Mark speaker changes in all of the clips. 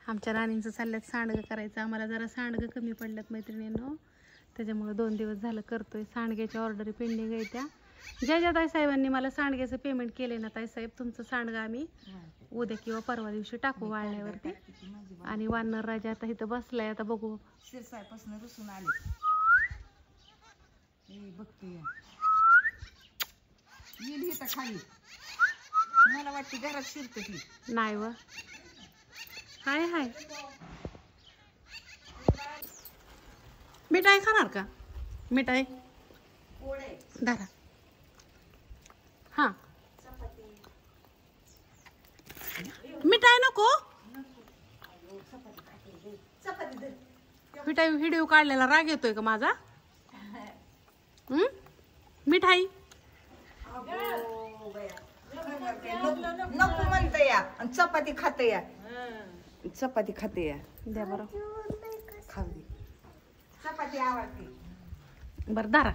Speaker 1: आमच्या राणींचं चालल्यात सांडगं करायचं. आम्हाला जरा सांडगं कमी पडल्यात मैत्रिणींनो, त्याच्यामुळे 2 दिवस झालं करतोय. सांडग्याच्या ऑर्डरी पेंडिंग आहे त्या. ज्या ताईसाहेबांनी मला सांडग्याचं पेमेंट केले ना ताईसाहेब, तुमचं सांडगं आम्ही उद्या किंवा परवा दिवशी टाकू वाळल्यावरती. आणि वानर राजा आता इथं बसलाय. आता बघू
Speaker 2: शिरसाईपासून रुसून आले बघते येईल इथं खाली. मला वाटते घरात शिरत ती
Speaker 1: नाही व. हाय हाय मिठाई खाणार का? मिठाई धरा. हा मिठाई नको. मिठाई व्हिडिओ काढलेला राग येतोय का माझा? मिठाई
Speaker 2: नको म्हणते या आणि चपाती खाते या. चपाती खाते या.
Speaker 1: द्या बरं.
Speaker 2: खाऊ दे. चपाती आवडते.
Speaker 1: बर दारा.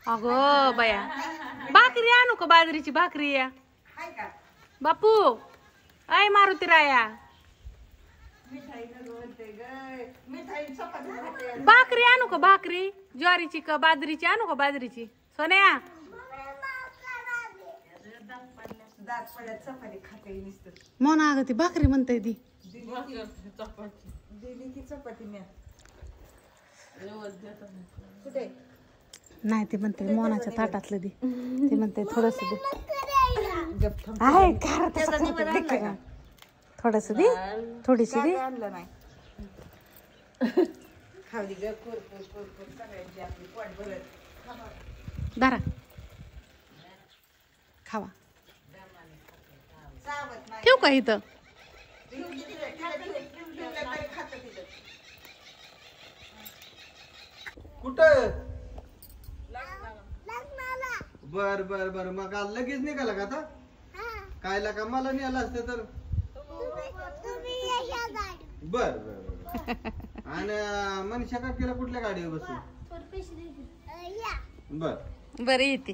Speaker 1: अगो बया भाकरी आणू का? बाजरीची भाकरी या बापू. आय मारुती राया भाकरी आणू का? भाकरी ज्वारीची का बाजरीची आणू का? बाजरीची सोन्या.
Speaker 2: चपाती खाते
Speaker 1: मोना अगं ती भाकरी म्हणताय ती.
Speaker 2: चपाती
Speaker 1: नाही ते म्हणते मोनाच्या ताटातलं दे. ते म्हणते थोडस दे. आहे थोडस दे. थोडीशी दे. दारा खावा. ठेवू का इथं?
Speaker 3: कुठं? बर बर बर. मग लगेच निघाला का आता? काय लागा मला नेला असतं तर. बर बर. आणि मनीषा काकीला कुठल्या गाडीवर बसू? बर
Speaker 1: बर येते.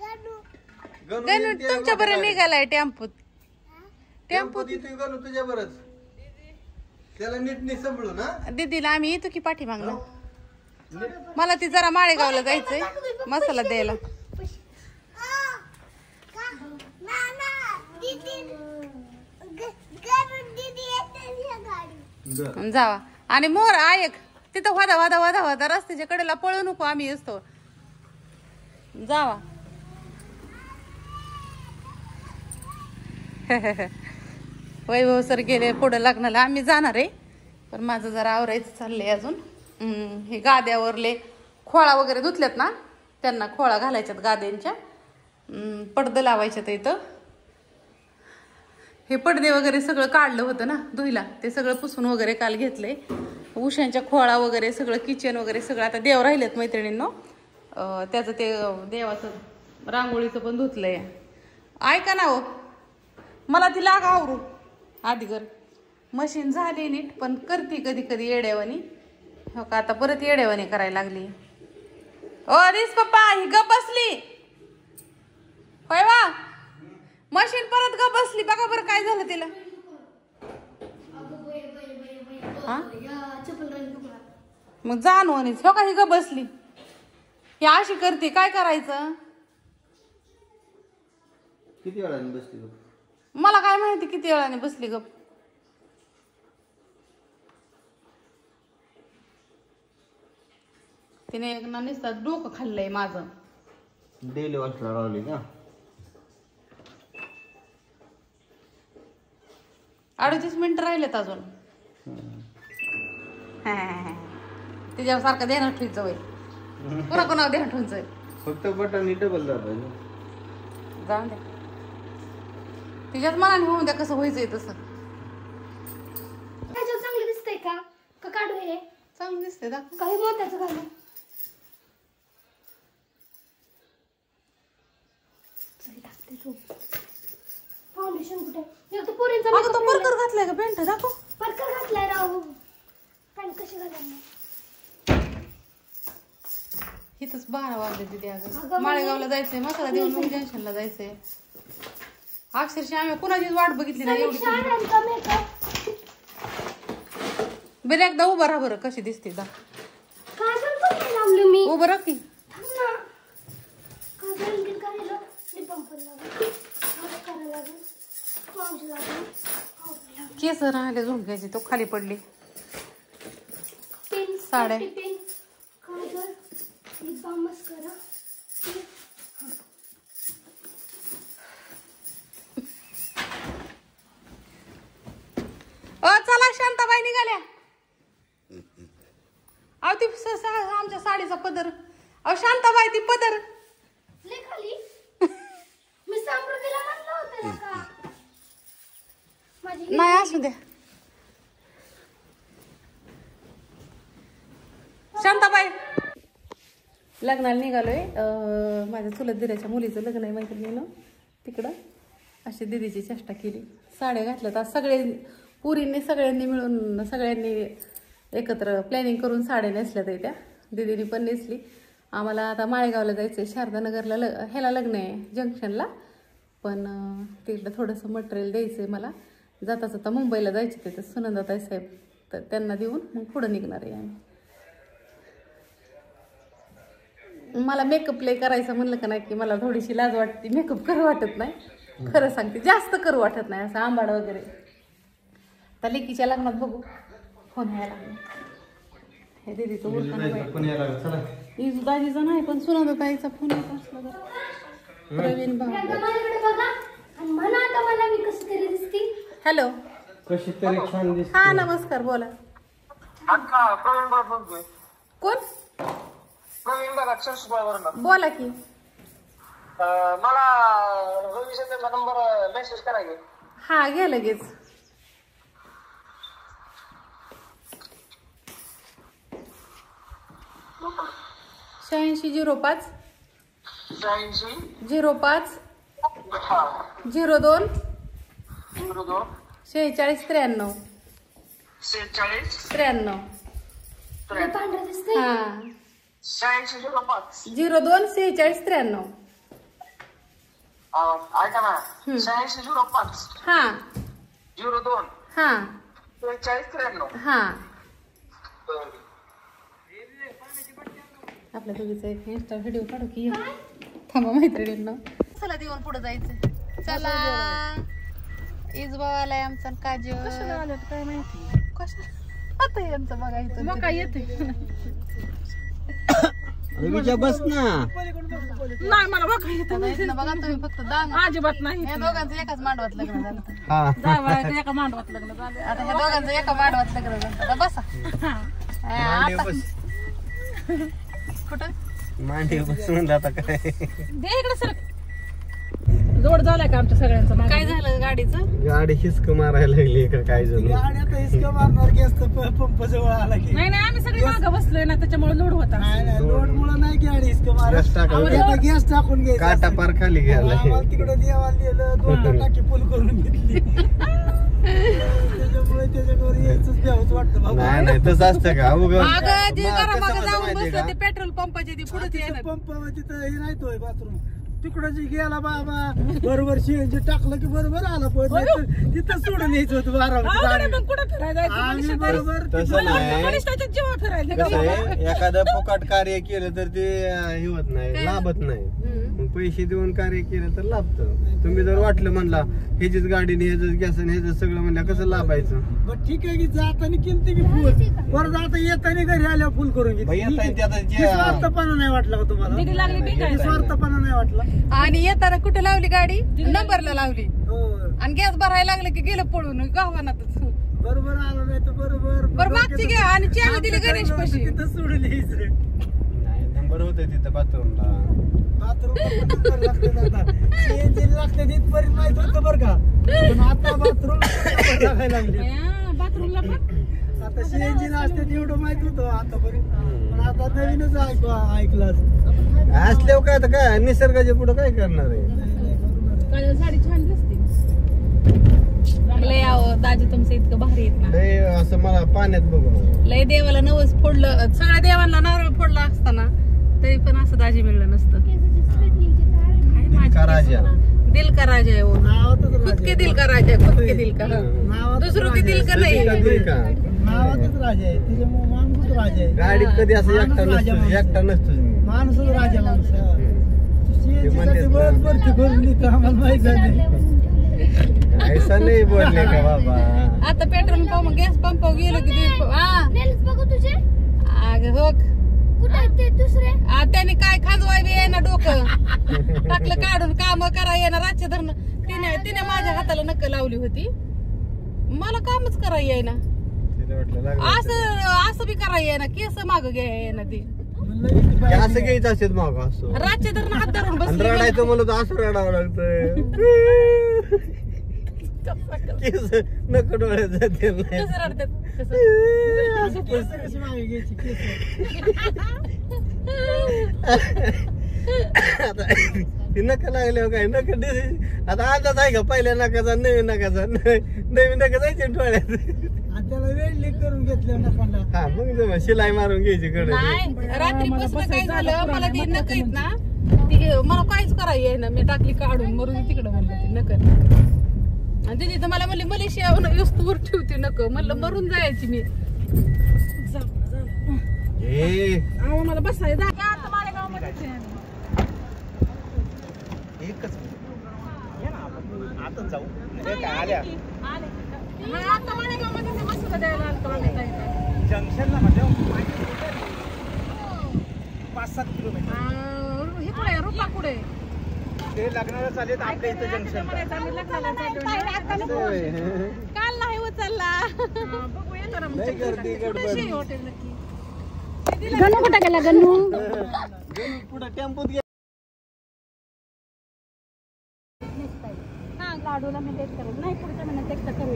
Speaker 3: गणू
Speaker 1: गणू तुमच्या बरं निघालाय टेम्पोत.
Speaker 3: टेम्पोत येतोय गणू तुझ्या बरंच. त्याला नीट नीट सांभाळू ना.
Speaker 1: दीदीला आम्ही येतो की पाठीमागला. मला ती जरा माळेगावला जायचंय मसाला द्यायला. जावा. आणि मोर ऐक तिथं वादा वादा वादा वादा रस्त्याच्या कडेला पळू नको. आम्ही असतो जावा. वैभव सर गेले पुढे लग्नाला. आम्ही जाणार आहे पण माझं जरा आवरायचं चाललंय अजून. हे गाद्यावरले खोळा वगैरे धुतल्यात ना, त्यांना खोळा घालायच्यात गाद्यांच्या. पडदं लावायच्यात इथं. हे पडदे वगैरे सगळं काढलं होतं ना धुईला, ते सगळं पुसून वगैरे काल घेतलंय. उशांच्या खोळा वगैरे सगळं किचन वगैरे सगळं. आता देव राहिलेत मैत्रिणींनो, त्याचं ते देवाचं रांगोळीचं पण धुतलंय. ऐका ना हो, मला ती लागा आवरू आधी कर. मशीन झाली नीट पण करते कधी कधी येड्यावानी. हो का आता परत येड्यावानी करायला लागली. ओ दिस पप्पा ही गप बसली होय वा. मशीन परत गप बसली. बघा बरं काय झालं तिला. मग जाणवणीच हो का ही गप बसली. ही अशी करते काय करायचं.
Speaker 3: किती वेळाने बसली गप?
Speaker 1: मला काय माहिती किती वेळाने बसली गप. तिने एक नुसतं डोकं खाल्लंय माझं.
Speaker 3: डेली वॉशला लावली का?
Speaker 1: 38 मिनिटं राहिलेत अजून. तिच्यासारखं ध्यान ठेवायचं वय. पुन्हा कोणावर ध्यान ठेवायचं.
Speaker 3: फक्त बटन डबल दाबायचं.
Speaker 1: जाऊन द्या तिच्यात मनाने होऊन द्या. कसं व्हायचंय तसं.
Speaker 4: चांगलं दिसतंय का काढू? हे
Speaker 1: चांगलं दिसतंय दाखव.
Speaker 4: काही मोत्याचं घालू. फाउंडेशन कुठे? तो पोरींचा
Speaker 1: अगं तो परकर घातलाय का पॅन्ट? दाखव.
Speaker 4: परकर घातलाय राव. पॅन्ट कशी घालायला?
Speaker 1: इथंच 12 वाजले तिथे. अगं माळेगावला जायचंय मसाला देऊन मग जंक्शनला जायचंय. अक्षरशः आम्ही कुणाचीच वाट बघितली नाही एवढी.
Speaker 4: शाळांचा मेकअप
Speaker 1: बरं एकदा उभं राहा बरं कशी दिसते दा.
Speaker 4: काजल पण नाही लावलं मी.
Speaker 1: उभं राहा की.
Speaker 4: थांब ना. काजल इंग्लिश करायला लिपम पण लागेल. मस्कारा लागेल. पाऊस लागेल.
Speaker 1: केस राहिले झुमक्याचे तो खाली पडली.
Speaker 4: पेन
Speaker 1: साड्या.
Speaker 4: पेन काजल लिपम मस्कारा.
Speaker 1: चला शांताबाई निघाल्या. अहो ती आमच्या साडीचा पदर. अहो शांताबाई ती पदर
Speaker 4: ले खाली. मी समृद्धीला म्हणलं होतं ना का माझी
Speaker 1: नाही असू द्या. शांताबाई लग्नाला निघालोय. माझ्या चुलत दिराच्या मुलीचं लग्न आहे मैत्रिणीनं तिकडं. अशी दिदीची चेष्टा केली. साड्या घातल्यात आज सगळे पुरींनी सगळ्यांनी मिळून सगळ्यांनी एकत्र प्लॅनिंग करून साड्या नेसल्यात त्या. दिदीने पण नेसली. आम्हाला आता माळेगावला जायचं आहे. शारदानगरला ह्याला लग्न आहे जंक्शनला. पण तिकडं थोडंसं मटेरियल द्यायचं आहे मला. जाता जाता मुंबईला जायचे ते तर सुनंदाताई साहेब तर त्यांना देऊन मग पुढं निघणार आहे आम्ही. मला मेकअप लय करायचं म्हणलं का नाही की मला थोडीशी लाज वाटते. मेकअप करू वाटत नाही. खरं सांगते जास्त करू वाटत नाही असं आंबाड वगैरे. तर लेकीच्या लग्नात बघू. फोन यायला लागला. हे दीदीचं दाजीचा नाही पण सुनंदाताईचा फोन येत असला तर. प्रवीण भाऊ.
Speaker 4: माझ्याकडे बघा आणि म्हणा आता मला मी कशी तरी दिसती.
Speaker 1: हॅलो
Speaker 3: कशी तरी छान दिसते.
Speaker 1: हा नमस्कार बोला. कोण बोला की.
Speaker 5: मला रविशंकरचा नंबर मेसेज करा की.
Speaker 1: हा घे लगेच. शहाऐंशी 05 05 02 46 93 93.
Speaker 4: हे पांढरं दिसतंय.
Speaker 1: हा
Speaker 5: 8605
Speaker 1: 02 46 93.
Speaker 5: ऐका ना 8605
Speaker 1: हा
Speaker 5: 02
Speaker 1: हा
Speaker 5: 46
Speaker 1: हा. आपल्या दोघीचा एक इंस्टा व्हिडिओ काढू की. थांबा मैत्रिणींना. चला देऊन पुढे जायचं. चला इजबाव आलाय आमचा काजल. कशाला आलं काय माहिती. कशा आता यांचं बघायचं मग काय येते.
Speaker 3: बस ना
Speaker 1: नाही मला बघा येतं बघा तुम्ही फक्त अजिबात नाही. या दोघांचं एकाच मांडवात लग्न झालं. एका मांडवात लग्न झालं. आता ह्या दोघांचं एका मांडवात लग्न झालं. बसा कुठं
Speaker 3: मांडी बसून आता काय
Speaker 1: दे इकडे सर. जोड झालाय का आमच्या सगळ्यांचं. काय झालं गाडीचं.
Speaker 3: गाडी हिसक मारायला लागली का काय जण.
Speaker 6: गाडी आता हिसका मारणार गॅस पंप जवळ आला की.
Speaker 1: नाही आम्ही सगळे मागं बसलोय ना त्याच्यामुळे लोड होता.
Speaker 6: नाही लोड मुळे नाही गाडी हिसका मारत. गॅस टाकून घ्यायचा.
Speaker 3: काटा पार खाली गेला.
Speaker 6: तिकडे देवाला दिलं 2 टाकी फुल करून घेतली. त्याच्यामुळे त्याच्यावर यायचंच द्यावंच वाटतं बाबा.
Speaker 3: नाही तसं असतं का.
Speaker 1: मागं जे घरामागं जाऊन बसलं ते पेट्रोल पंपाचे ती पुढे येणार.
Speaker 6: पंप तिथं हे नाही तो बाथरूम तिकडं जे गेला बाबा बरोबर सीएनजी टाकलं की बरोबर आला. तिथं सोडून यायचं होतं बरोबर.
Speaker 3: तसं नाही. कसं आहे एखादं फुकट कार्य केलं तर ते हे होत नाही लाभत नाही. मग पैसे देऊन कार्य केलं तर लाभतं. तुम्ही जर वाटलं म्हणला ह्याचीच गाडी ह्याच गॅस ह्याच सगळं म्हणलं कसं लाभायचं.
Speaker 6: बरं ठीक आहे की जाताना केलं की फुल परत आता येताना घरी आल्यावर फुल करून घेतली. स्वार्थपणा नाही वाटला का तुम्हाला. स्वार्थपणा नाही वाटला.
Speaker 1: आणि येताना कुठे लावली गाडी नंबरला लावली.
Speaker 6: हो
Speaker 1: आणि गॅस भरायला लागलं की गेलं पळून गावानातच.
Speaker 6: बरोबर आलं नाही तर बरोबर
Speaker 1: बरं मागची घ्या आणि चावी दिली गणेश पाशी.
Speaker 6: तिथं सोडून यायचं.
Speaker 3: नंबर होते तिथं बाथरूमला.
Speaker 6: बाथरूम लागते तिथपर्यंत माहित होतं बरं का. पण आता बाथरूम टाकायला लागले.
Speaker 1: बाथरूमला पण
Speaker 6: आता सीएनजी असते एवढं माहित होतं आतापर्यंत. पण आता नवीनच ऐकलं
Speaker 3: असल्यावर काय तर काय निसर्गाच्या पुढे काय करणार आहे.
Speaker 1: साडी छान दिसते. लय यावं दाजी तुमचं इतकं भारी येत ना.
Speaker 3: लय असं मला पाण्यात बघून
Speaker 1: लय देवाला नवस फोडलं सगळ्या देवांना नारळ फोडला असताना तरी पण असं दाजी मिळलं नसतं. दिल का राजा आहे वो
Speaker 6: नावातच
Speaker 1: खुद के दिल का राजा है, खुद के दिल का दुसरों के दिल का नाही
Speaker 6: नावातच राजा आहे, त्याच्यामुळे माणूसच राजा आहे.
Speaker 3: गाडीत कधी असं एकटा नसतो मी.
Speaker 6: माणूसच राजा माणूस
Speaker 3: ते म्हणतेच ना.
Speaker 6: भरती भरून इथं आम्हाला माहित झाले.
Speaker 3: ऐसा नाही बोलले का बाबा.
Speaker 1: आता पेट्रोल पंप गॅस पंप गेलो की
Speaker 4: नेल्स बघू तुझे
Speaker 1: हो
Speaker 4: कुठे आहेत ते दुसरे
Speaker 1: त्याने काय खाजवाय बी येईना डोकं टाकलं काढून काम करा येणार रातच्या धरण तिने माझ्या हाताला नक्क लावली होती. मला कामच करा येईना
Speaker 3: तिला वाटलं लागलं
Speaker 1: असं बी करा येईना केस माग घ्या येईना ती
Speaker 3: हे असं घ्यायचं असेल माग असं
Speaker 1: रातच्या धरण हात धरून
Speaker 3: आणि
Speaker 1: बसली
Speaker 3: रडायचं म्हणलं तर असं रडावं लागतंय. केस नको डोळ्यात जाते नाही.
Speaker 1: कसं रडतात कसं
Speaker 6: कशी मागे घ्यायची केस.
Speaker 3: आता ती नका लागल्यावर काय नका आता अंदाज आहे का पहिल्या नकाचा नवीन नकाचा नवीन नका जायचे डोळ्यात.
Speaker 6: आणि त्याला वेळ करून घेतलं नकांना.
Speaker 3: हा मग जमा शिलाई मारून घ्यायची कडे.
Speaker 1: नाही रात्रीपासून काय झालं मला ती नक आहेत ना ती मला काहीच करा येईना मी टाकली काढून मरून तिकडं म्हणलं ती नक आणि तिने तर मला म्हणली मलेशिया वस्तूवर ठेवते नक म्हणलं मरून जायची मी मला बसायचं
Speaker 7: आता जाऊ काय आल्या जंक्शनला म्हणजे 5-7 किलोमीटर
Speaker 1: हे पुढे रुपा पुढे
Speaker 7: ते लग्नाला चालेल आपल्या इथं जंक्शन
Speaker 1: काल नाही उचलला
Speaker 4: गणू कुठं गेला गणू
Speaker 3: पुढे टेम्पोत
Speaker 4: लाडूला मी तेच करत नाही पुढच्या महिन्यात एकटा करू.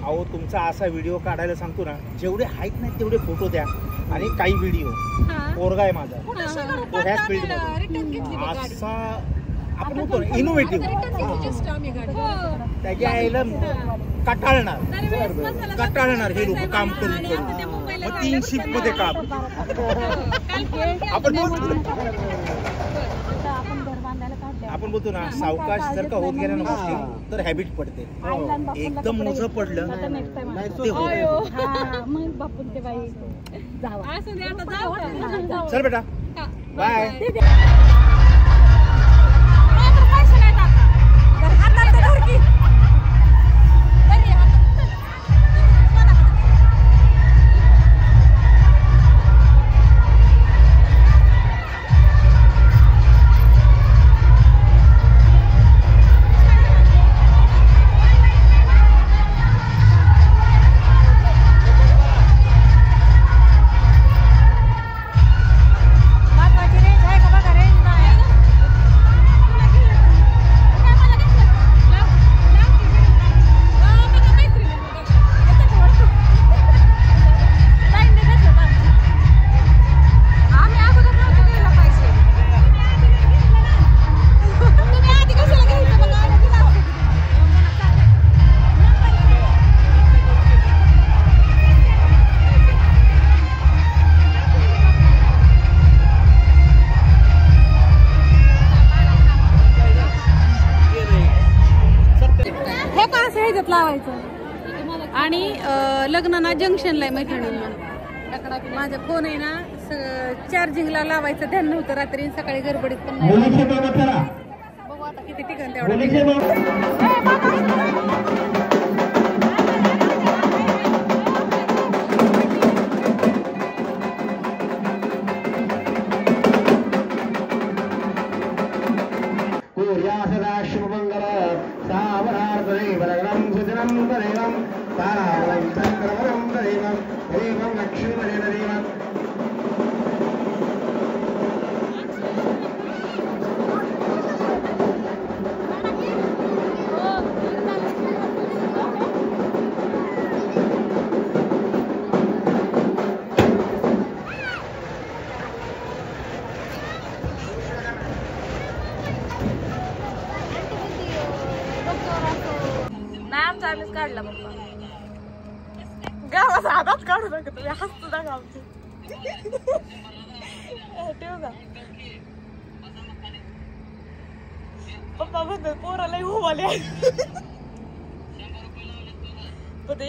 Speaker 7: अहो तुमचा असा व्हिडिओ काढायला सांगतो ना जेवढे आहेत नाही तेवढे फोटो द्या आणि काही व्हिडिओ पोरगा आहे माझा तो ह्याच फील्ड मध्ये असा आपण म्हणतो इनोव्हेटिव्ह त्याच्या आईला कटाळणार हे लोक काम करून मग 3 शिफ्ट मध्ये काम आपण बोलतो ना सावकाश जर का होत गेल्या ना गोष्टी तर हॅबिट पडते. एकदम मोठं पडलं चल बेटा बाय.
Speaker 1: आणि लग्नाना जंक्शनला आहे मैत्रिणींना माझा फोन आहे ना चार्जिंगला लावायचं ध्यान नव्हतं रात्री सकाळी गडबडीत पण नाही बघू आता किती टिकन तेवढं. काढला पप्पा गावाचा हातात काढू नका तुम्ही हसतो ना गावची ठेव का पप्पा म्हणतात पोराला उभाले पण